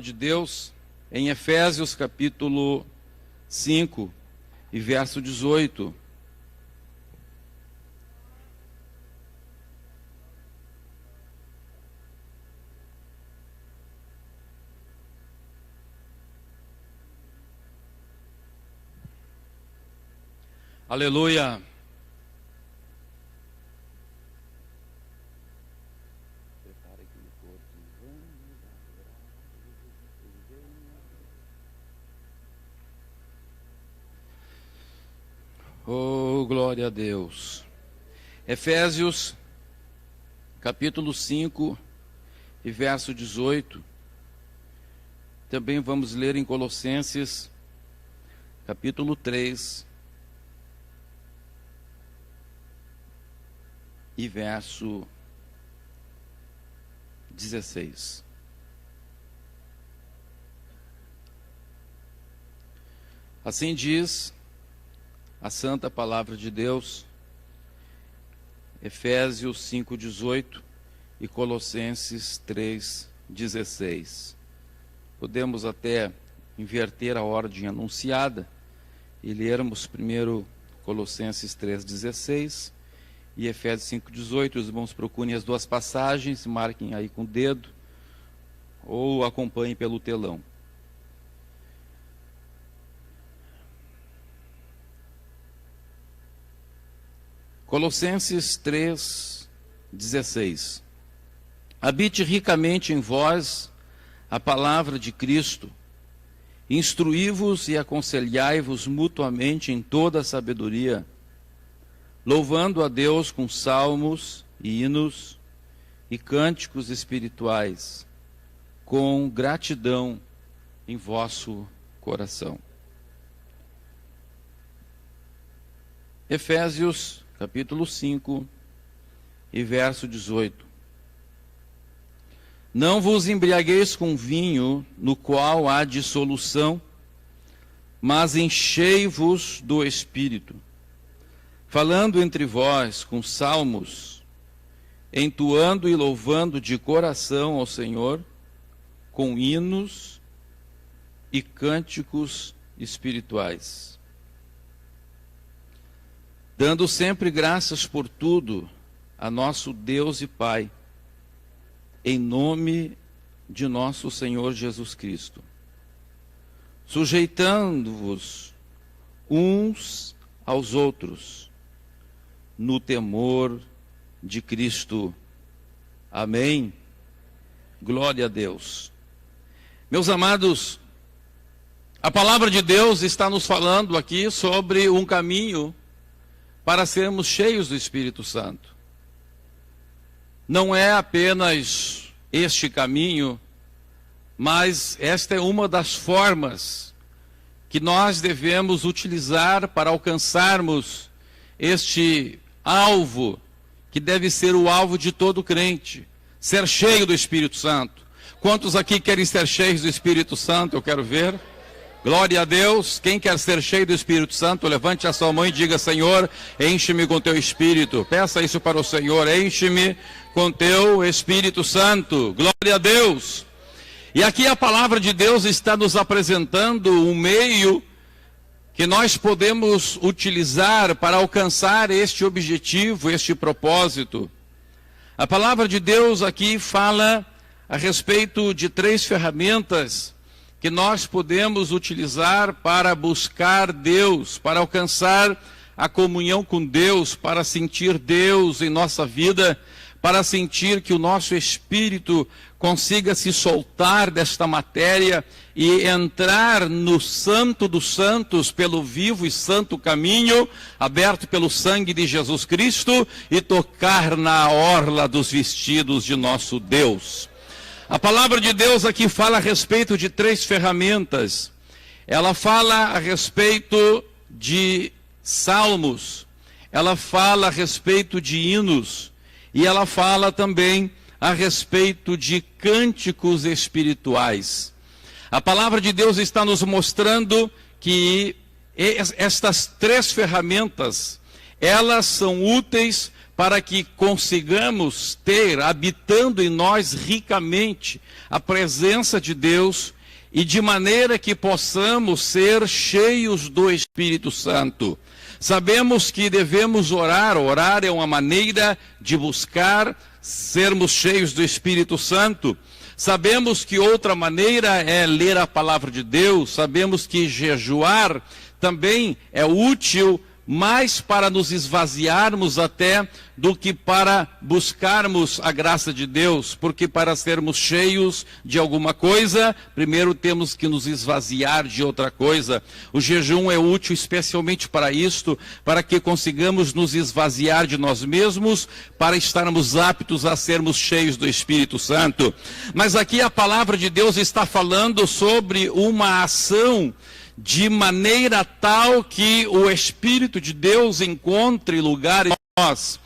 De Deus em Efésios capítulo 5 e verso 18. Aleluia. Oh, glória a Deus. Efésios, capítulo 5 e verso 18. Também vamos ler em Colossenses, capítulo 3 e verso 16. Assim diz a santa palavra de Deus, Efésios 5:18 e Colossenses 3:16. Podemos até inverter a ordem anunciada e lermos primeiro Colossenses 3:16 e Efésios 5:18. Os irmãos procurem as duas passagens, marquem aí com o dedo ou acompanhem pelo telão. Colossenses 3:16. Habite ricamente em vós a palavra de Cristo, instruí-vos e aconselhai-vos mutuamente em toda a sabedoria, louvando a Deus com salmos e hinos e cânticos espirituais, com gratidão em vosso coração. Efésios capítulo 5 e verso 18. Não vos embriagueis com vinho, no qual há dissolução, mas enchei-vos do Espírito, falando entre vós com salmos, entoando e louvando de coração ao Senhor, com hinos e cânticos espirituais, dando sempre graças por tudo a nosso Deus e Pai, em nome de nosso Senhor Jesus Cristo, sujeitando-vos uns aos outros no temor de Cristo. Amém? Glória a Deus. Meus amados, a palavra de Deus está nos falando aqui sobre um caminho para sermos cheios do Espírito Santo. Não é apenas este caminho, mas esta é uma das formas que nós devemos utilizar para alcançarmos este alvo, que deve ser o alvo de todo crente, ser cheio do Espírito Santo. Quantos aqui querem ser cheios do Espírito Santo? Eu quero ver. Glória a Deus. Quem quer ser cheio do Espírito Santo, levante a sua mão e diga: Senhor, enche-me com teu Espírito. Peça isso para o Senhor: enche-me com teu Espírito Santo. Glória a Deus. E aqui a palavra de Deus está nos apresentando um meio que nós podemos utilizar para alcançar este objetivo, este propósito. A palavra de Deus aqui fala a respeito de 3 ferramentas que nós podemos utilizar para buscar Deus, para alcançar a comunhão com Deus, para sentir Deus em nossa vida, para sentir que o nosso espírito consiga se soltar desta matéria e entrar no Santo dos Santos pelo vivo e santo caminho, aberto pelo sangue de Jesus Cristo, e tocar na orla dos vestidos de nosso Deus. A palavra de Deus aqui fala a respeito de 3 ferramentas. Ela fala a respeito de salmos, ela fala a respeito de hinos, e ela fala também a respeito de cânticos espirituais. A palavra de Deus está nos mostrando que estas 3 ferramentas, elas são úteis para que consigamos ter, habitando em nós ricamente, a presença de Deus, e de maneira que possamos ser cheios do Espírito Santo. Sabemos que devemos orar. Orar é uma maneira de buscar sermos cheios do Espírito Santo. Sabemos que outra maneira é ler a palavra de Deus. Sabemos que jejuar também é útil, mais para nos esvaziarmos até do que para buscarmos a graça de Deus, porque para sermos cheios de alguma coisa, primeiro temos que nos esvaziar de outra coisa. O jejum é útil especialmente para isto, para que consigamos nos esvaziar de nós mesmos, para estarmos aptos a sermos cheios do Espírito Santo. Mas aqui a palavra de Deus está falando sobre uma ação de maneira tal que o Espírito de Deus encontre lugar em nós.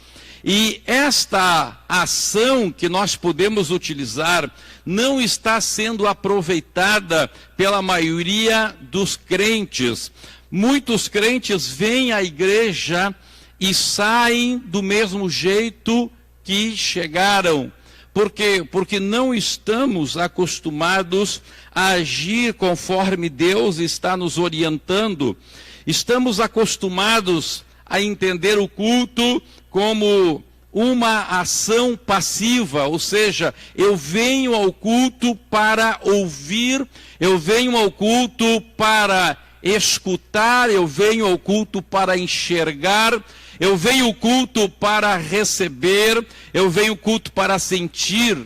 E esta ação que nós podemos utilizar não está sendo aproveitada pela maioria dos crentes. Muitos crentes vêm à igreja e saem do mesmo jeito que chegaram. Por quê? Porque não estamos acostumados a agir conforme Deus está nos orientando. Estamos acostumados a entender o culto como uma ação passiva, ou seja, eu venho ao culto para ouvir, eu venho ao culto para escutar, eu venho ao culto para enxergar, eu venho ao culto para receber, eu venho ao culto para sentir.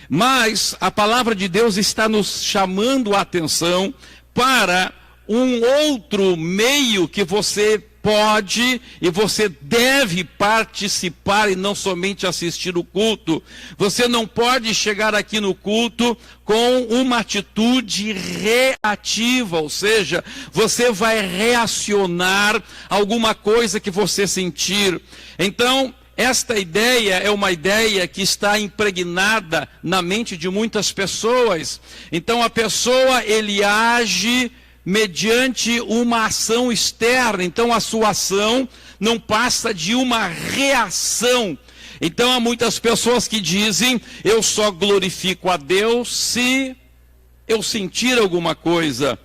Mas a palavra de Deus está nos chamando a atenção para um outro meio que você pode e você deve participar e não somente assistir o culto. Você não pode chegar aqui no culto com uma atitude reativa, ou seja, você vai reacionar a alguma coisa que você sentir. Então, esta ideia é uma ideia que está impregnada na mente de muitas pessoas. Então a pessoa, ele age mediante uma ação externa. Então a sua ação não passa de uma reação. Então há muitas pessoas que dizem, eu só glorifico a Deus se eu sentir alguma coisa.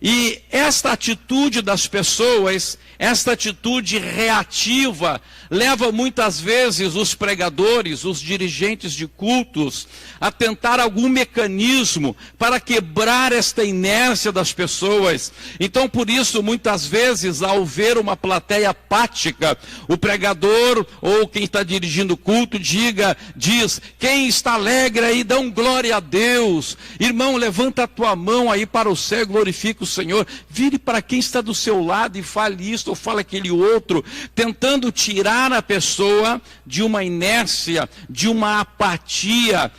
E esta atitude das pessoas, esta atitude reativa, leva muitas vezes os pregadores, os dirigentes de cultos, a tentar algum mecanismo para quebrar esta inércia das pessoas. Então, por isso, muitas vezes, ao ver uma plateia apática, o pregador ou quem está dirigindo o culto diz, quem está alegre aí, dá glória a Deus. Irmão, levanta a tua mão aí para o céu, glorifica o Senhor. Vire para quem está do seu lado e fale isto ou fale aquele outro, tentando tirar a pessoa de uma inércia, de uma apatia,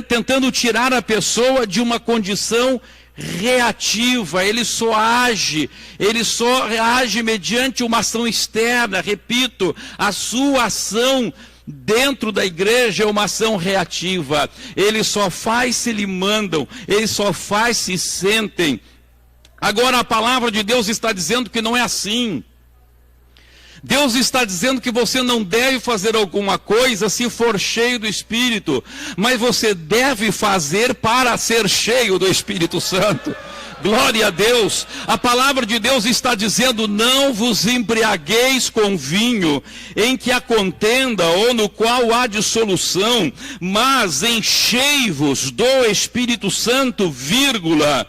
tentando tirar a pessoa de uma condição reativa. Ele só age mediante uma ação externa. Repito, a sua ação dentro da igreja é uma ação reativa. Ele só faz se lhe mandam, ele só faz se sentem. Agora a palavra de Deus está dizendo que não é assim. Deus está dizendo que você não deve fazer alguma coisa se for cheio do Espírito, mas você deve fazer para ser cheio do Espírito Santo. Glória a Deus. A palavra de Deus está dizendo, não vos embriagueis com vinho, em que há contenda ou no qual há dissolução, mas enchei-vos do Espírito Santo, vírgula,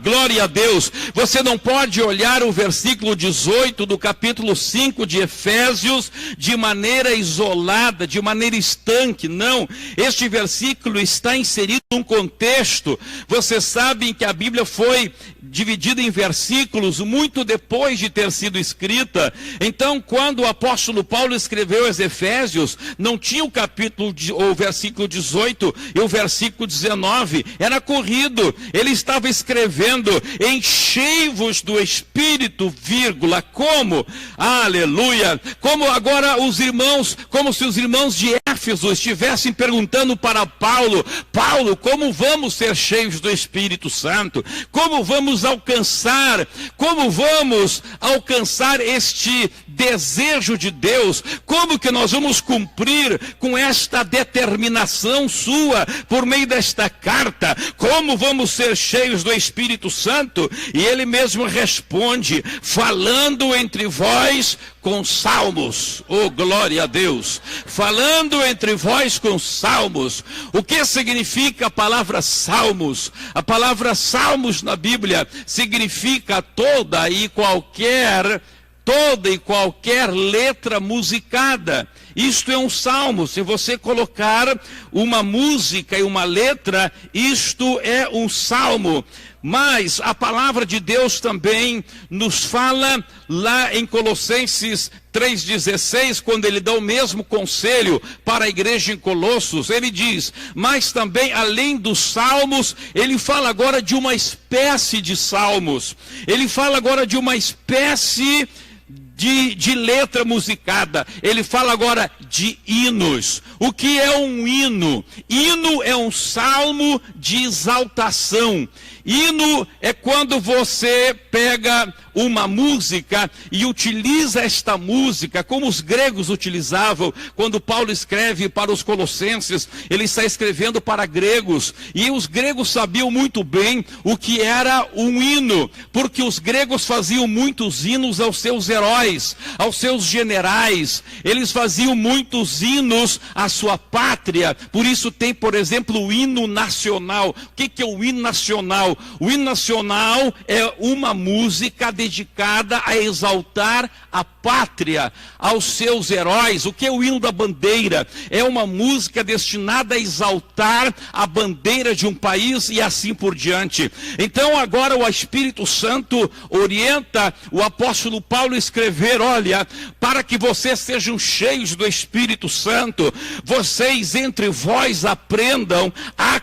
glória a Deus. Você não pode olhar o versículo 18 do capítulo 5 de Efésios de maneira isolada, de maneira estanque. Não, este versículo está inserido num contexto. Vocês sabem que a Bíblia foi dividida em versículos muito depois de ter sido escrita. Então, quando o apóstolo Paulo escreveu aos Efésios, não tinha o capítulo ou o versículo 18 e o versículo 19, era corrido. Ele estava escrevendo, enchei-vos do Espírito, vírgula, como? Aleluia! Como agora os irmãos, como se os irmãos de Éfeso estivessem perguntando para Paulo, como vamos ser cheios do Espírito Santo? Como vamos alcançar este desejo de Deus. Como que nós vamos cumprir com esta determinação sua por meio desta carta? Como vamos ser cheios do Espírito Santo? E ele mesmo responde: falando entre vós com salmos. Oh, glória a Deus! Falando entre vós com salmos. O que significa a palavra salmos? A palavra salmos na Bíblia significa toda e qualquer letra musicada. Isto é um salmo. Se você colocar uma música e uma letra, isto é um salmo. Mas a palavra de Deus também nos fala lá em Colossenses 3,16, quando ele dá o mesmo conselho para a igreja em Colossos. Ele diz: mas também além dos salmos, ele fala agora de uma espécie de salmos. Ele fala agora de uma espécie de letra musicada. Ele fala agora de hinos. O que é um hino? Hino é um salmo de exaltação. Hino é quando você pega uma música e utiliza esta música, como os gregos utilizavam. Quando Paulo escreve para os Colossenses, ele está escrevendo para gregos, e os gregos sabiam muito bem o que era um hino, porque os gregos faziam muitos hinos aos seus heróis, aos seus generais. Eles faziam muitos hinos à sua pátria. Por isso tem, por exemplo, o hino nacional. O que é o hino nacional? O hino nacional é uma música dedicada a exaltar a pátria, aos seus heróis. O que é o hino da bandeira? É uma música destinada a exaltar a bandeira de um país e assim por diante. Então agora o Espírito Santo orienta o apóstolo Paulo a escrever: olha, para que vocês sejam cheios do Espírito Santo, vocês entre vós aprendam a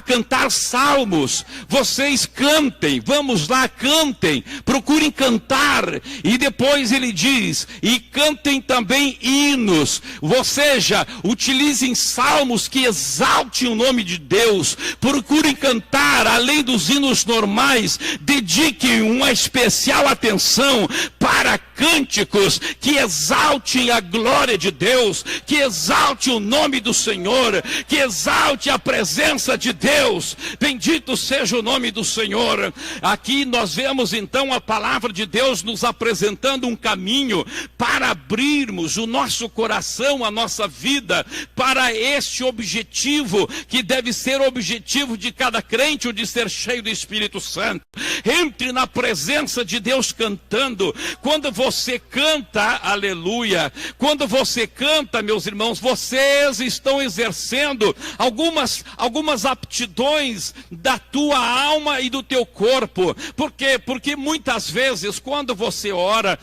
cantar salmos. Vocês cantem, vamos lá, cantem, procurem cantar. E depois ele diz: e cantem também hinos, ou seja, utilizem salmos que exaltem o nome de Deus. Procurem cantar, além dos hinos normais, dediquem uma especial atenção para cânticos que exaltem a glória de Deus, que exalte o nome do Senhor, que exalte a presença de Deus. Bendito seja o nome do Senhor. Aqui nós vemos então a palavra de Deus nos apresentando um caminho para abrirmos o nosso coração, a nossa vida, para este objetivo, que deve ser o objetivo de cada crente, o de ser cheio do Espírito Santo. Entre na presença de Deus cantando. Quando você canta, aleluia, quando você canta, meus irmãos, vocês estão exercendo algumas aptidões da tua alma e do teu corpo. Por quê? Porque muitas vezes quando você ora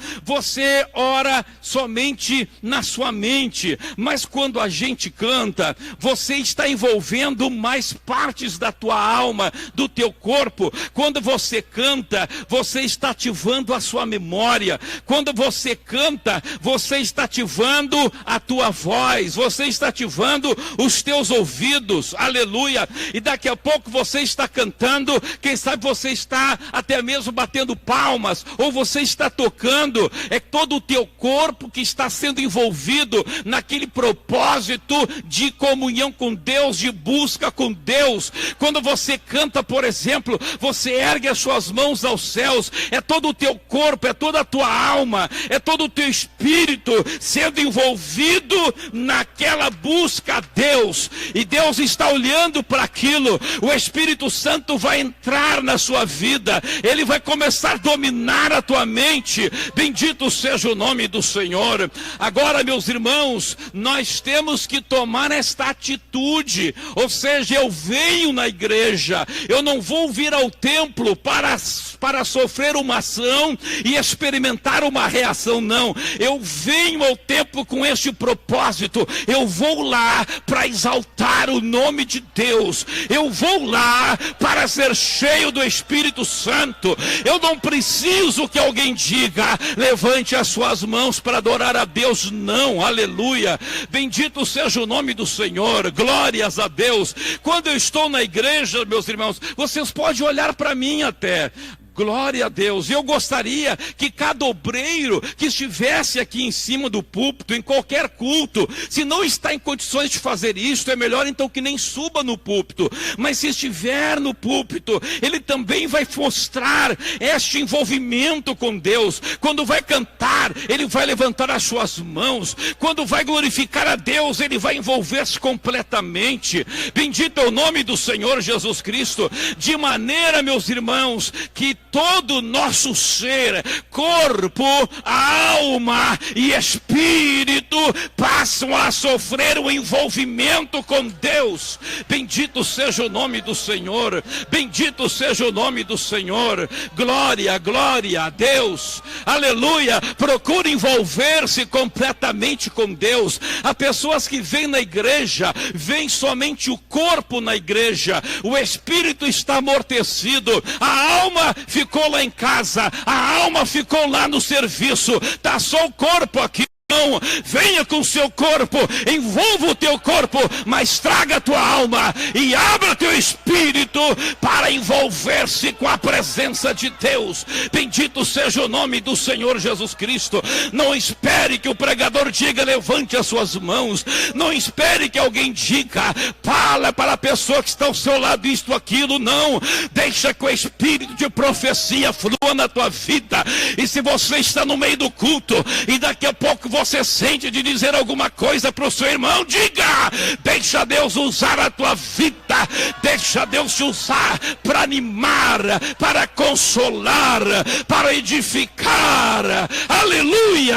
somente na sua mente, mas quando a gente canta, você está envolvendo mais partes da tua alma, do teu corpo. Quando você canta, você está ativando a sua memória. Quando você canta, você está ativando a tua voz, você está ativando os teus ouvidos, aleluia. E daqui a pouco você está cantando, quem sabe você está até mesmo batendo palmas, ou você está tocando. É todo o teu corpo que está sendo envolvido naquele propósito de comunhão com Deus, de busca com Deus. Quando você canta, por exemplo, você ergue as suas mãos aos céus. É todo o teu corpo, é toda a tua alma, é todo o teu espírito sendo envolvido naquela busca a Deus. E Deus está olhando para aquilo. O Espírito Santo vai entrar na sua vida, ele vai começar a dominar a tua mente. Bendito seja o nome do Senhor. Agora, meus irmãos, nós temos que tomar esta atitude. Ou seja, eu venho na igreja, eu não vou vir ao templo para sofrer uma ação e experimentar uma reação, não. Eu venho ao templo com este propósito. Eu vou lá para exaltar o nome de Deus. Eu vou lá para ser cheio do Espírito Santo. Eu não preciso que alguém diga: levante as suas mãos para adorar a Deus. Não, aleluia. Bendito seja o nome do Senhor. Glórias a Deus. Quando eu estou na igreja, meus irmãos, vocês podem olhar para mim até. Glória a Deus. Eu gostaria que cada obreiro que estivesse aqui em cima do púlpito, em qualquer culto, se não está em condições de fazer isto, é melhor então que nem suba no púlpito. Mas se estiver no púlpito, ele também vai mostrar este envolvimento com Deus. Quando vai cantar, ele vai levantar as suas mãos. Quando vai glorificar a Deus, ele vai envolver-se completamente. Bendito é o nome do Senhor Jesus Cristo. De maneira, meus irmãos, que todo o nosso ser, corpo, alma e espírito passam a sofrer um envolvimento com Deus. Bendito seja o nome do Senhor. Bendito seja o nome do Senhor. Glória, glória a Deus. Aleluia. Procure envolver-se completamente com Deus. Há pessoas que vêm na igreja, vêm somente o corpo na igreja, o espírito está amortecido, a alma ficou lá em casa, a alma ficou lá no serviço, está só o corpo aqui. Não, venha com o seu corpo, envolva o teu corpo, mas traga a tua alma e abra teu espírito para envolver-se com a presença de Deus. Bendito seja o nome do Senhor Jesus Cristo. Não espere que o pregador diga, levante as suas mãos. Não espere que alguém diga, fala para a pessoa que está ao seu lado isto, aquilo. Não, deixa que o espírito de profecia flua na tua vida. E se você está no meio do culto e daqui a pouco você sente de dizer alguma coisa para o seu irmão, diga, deixa Deus usar a tua vida, deixa Deus te usar para animar, para consolar, para edificar. Aleluia.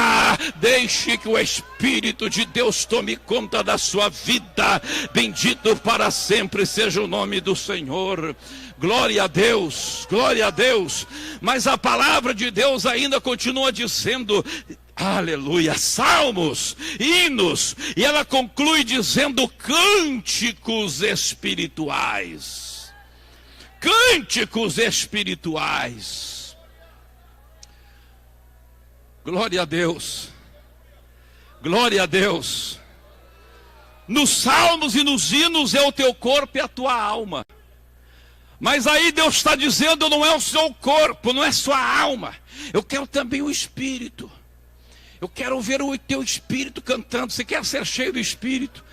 Deixe que o Espírito de Deus tome conta da sua vida. Bendito para sempre seja o nome do Senhor. Glória a Deus, glória a Deus. Mas a palavra de Deus ainda continua dizendo, aleluia, salmos, hinos, e ela conclui dizendo cânticos espirituais. Cânticos espirituais. Glória a Deus. Glória a Deus. Nos salmos e nos hinos é o teu corpo e a tua alma. Mas aí Deus está dizendo, não é o seu corpo, não é sua alma. Eu quero também o espírito. Eu quero ver o teu espírito cantando. Você quer ser cheio do espírito?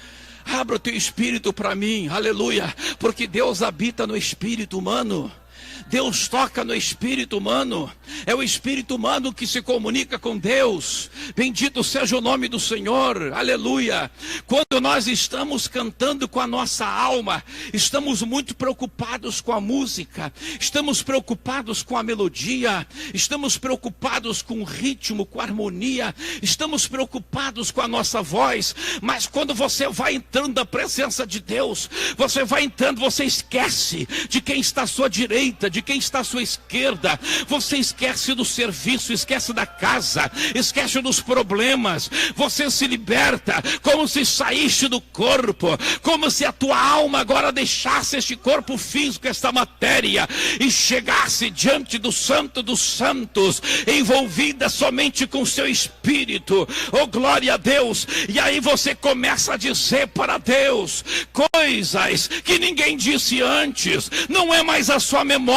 Abra o teu espírito para mim, aleluia. Porque Deus habita no espírito humano. Deus toca no espírito humano. É o espírito humano que se comunica com Deus. Bendito seja o nome do Senhor, aleluia. Quando nós estamos cantando com a nossa alma, estamos muito preocupados com a música, estamos preocupados com a melodia, estamos preocupados com o ritmo, com a harmonia, estamos preocupados com a nossa voz. Mas quando você vai entrando na presença de Deus, você vai entrando, você esquece de quem está à sua direita, de quem está à sua esquerda. Você esquece do serviço, esquece da casa, esquece dos problemas. Você se liberta, como se saísse do corpo, como se a tua alma agora deixasse este corpo físico, esta matéria, e chegasse diante do Santo dos Santos, envolvida somente com seu espírito. Oh, glória a Deus. E aí você começa a dizer para Deus coisas que ninguém disse antes. Não é mais a sua memória,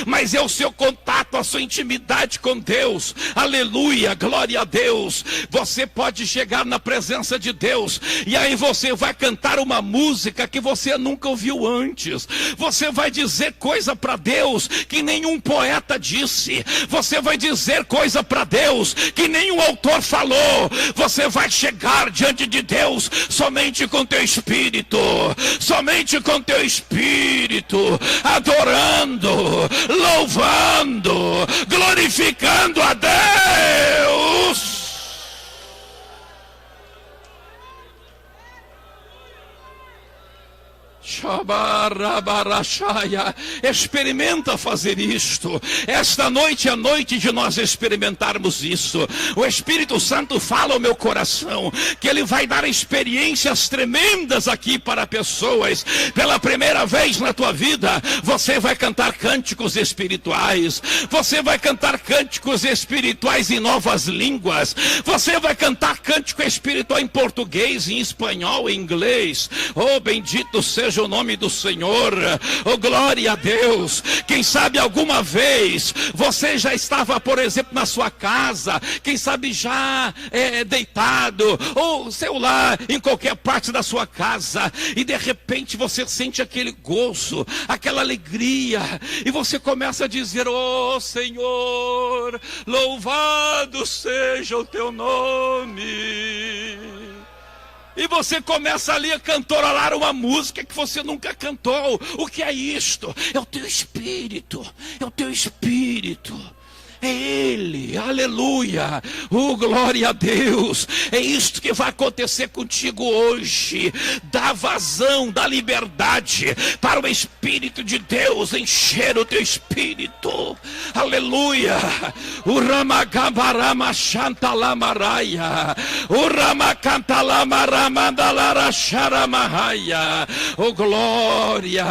mas é o seu contato, a sua intimidade com Deus. Aleluia, glória a Deus. Você pode chegar na presença de Deus e aí você vai cantar uma música que você nunca ouviu antes. Você vai dizer coisa para Deus que nenhum poeta disse. Você vai dizer coisa para Deus que nenhum autor falou. Você vai chegar diante de Deus somente com teu espírito, somente com teu espírito, adorando, louvando, glorificando a Deus. Experimenta fazer isto. Esta noite é a noite de nós experimentarmos isso. O Espírito Santo fala ao meu coração que Ele vai dar experiências tremendas aqui para pessoas. Pela primeira vez na tua vida, você vai cantar cânticos espirituais. Você vai cantar cânticos espirituais em novas línguas. Você vai cantar cântico espiritual em português, em espanhol, em inglês. Oh, bendito seja o o nome do Senhor. Oh, glória a Deus. Quem sabe alguma vez você já estava, por exemplo, na sua casa, quem sabe já deitado, ou sei lá, em qualquer parte da sua casa, e de repente você sente aquele gozo, aquela alegria, e você começa a dizer: oh Senhor, louvado seja o teu nome. E você começa ali a cantarolar uma música que você nunca cantou. O que é isto? É o teu espírito, é o teu espírito. É Ele, aleluia, oh glória a Deus. É isto que vai acontecer contigo hoje. Dá vazão, dá liberdade para o Espírito de Deus encher o teu espírito, aleluia. O Ramagabarama Chantalamaraya, o Ramacantalamaramandalara Charamahaya, oh glória.